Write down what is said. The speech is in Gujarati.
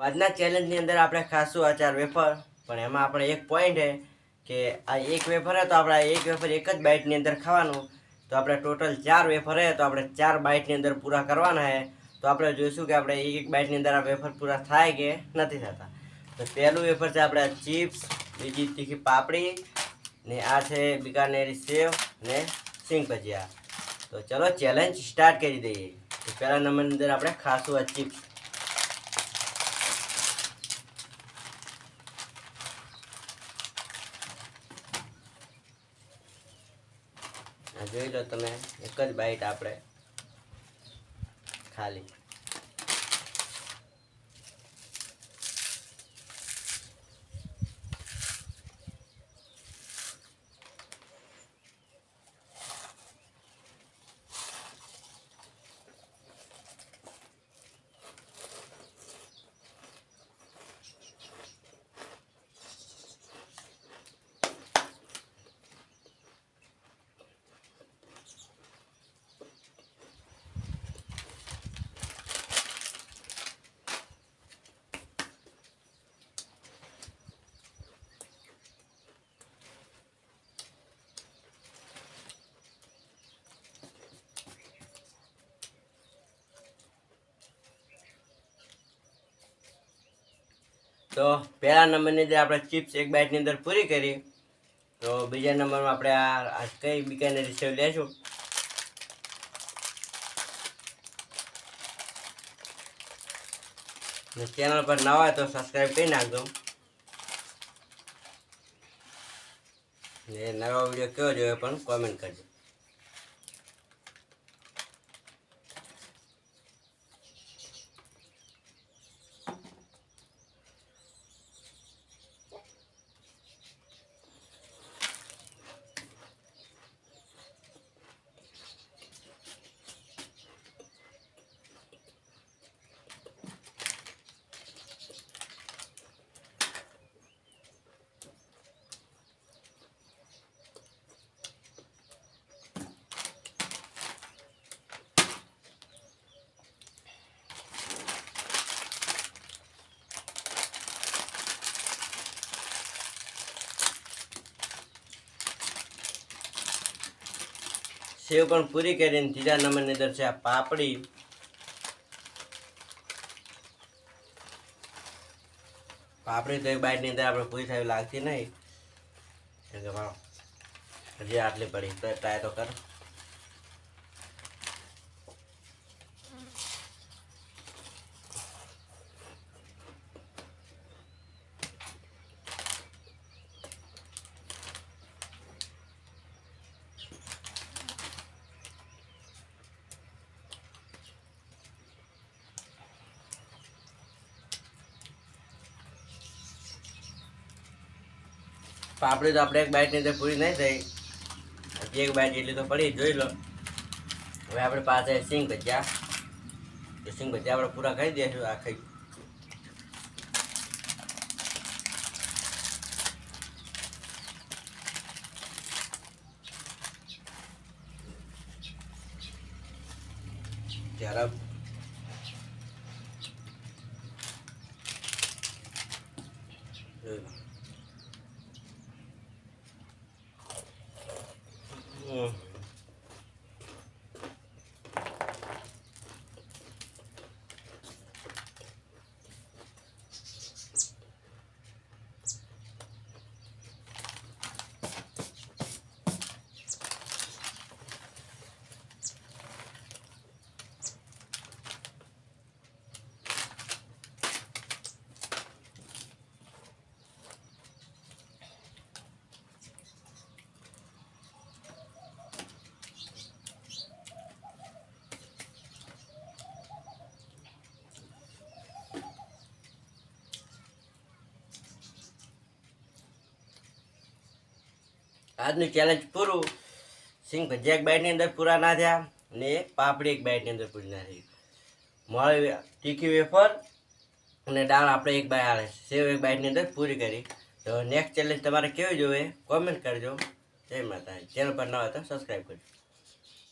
આજના ચેલેન્જની અંદર આપણે ખાસું આ 4 વેફર, પણ એમાં આપણે એક પોઈન્ટ છે કે આ એક વેફર હે તો આપણે એક વેફર એક જ બાઇટની અંદર ખાવાનું. તો આપણે ટોટલ 4 વેફર હે તો આપણે 4 બાઇટની અંદર પૂરા કરવાના છે. તો આપણે જોઈશું કે આપણે એક બાઇટની અંદર આ વેફર પૂરા થાય કે નથી થતા. તો પહેલું વેફર છે આપણે ચિપ્સ, બીજી તીખી પાપડી ને આ છે બિકાનેરી સેવ ને સિંગ ભજીયા. તો ચલો ચેલેન્જ સ્ટાર્ટ કરી દઈએ. તો પહેલા નંબરની અંદર આપણે ખાસું આ ચિપ્સ. જોઈ લો તમે, એક જ બાઈટ આપણે ખાલી. તો પહેલા નંબરની અંદર આપણે ચિપ્સ એક બાઇટની અંદર પૂરી કરી. તો બીજા નંબરમાં આપણે આ કઈ બિકાનેરી સેવ લેશું. ચેનલ પર નવા હોય તો સબસ્ક્રાઈબ કરી નાખજો. ને નવા વિડીયો કેવો જોઈએ પણ કોમેન્ટ કરજો. સેવ પણ પૂરી કરીને ત્રીજા નંબરની અંદર છે આ પાપડી. પાપડી તો એક બાઇટની અંદર આપણે પૂરી થાય લાગતી નહીં. હજી આટલી પડી તો ટ્રાય તો કર. પાપડી તો આપણે એક બાઇટની અંદર પૂરી નહીં થઈ, હજી એક બાઇટ એટલી તો પડી, જોઈ લો. હવે આપણે પાસે સિંગ ભજીયા. તો સિંગ ભજીયા આપણે પૂરા કરી દઈશું આ ખાઈ. ત્યારે જોઈ લો. આજનું ચેલેન્જ પૂરું. સિંગ ભજીયા એક બાઇટની અંદર પૂરા ના થયા ને પાપડી એક બાઇટની અંદર પૂરી ના થઈ. મોળી તીખી વેફર અને દાળ આપણે એક બાઇટ આવે સેવ એક બાઇટની અંદર પૂરી કરી. તો નેક્સ્ટ ચેલેન્જ તમારે કેવું જોઈએ કોમેન્ટ કરજો. જય માતા. ચેનલ પર ન હોય તો સબસ્ક્રાઈબ કરજો.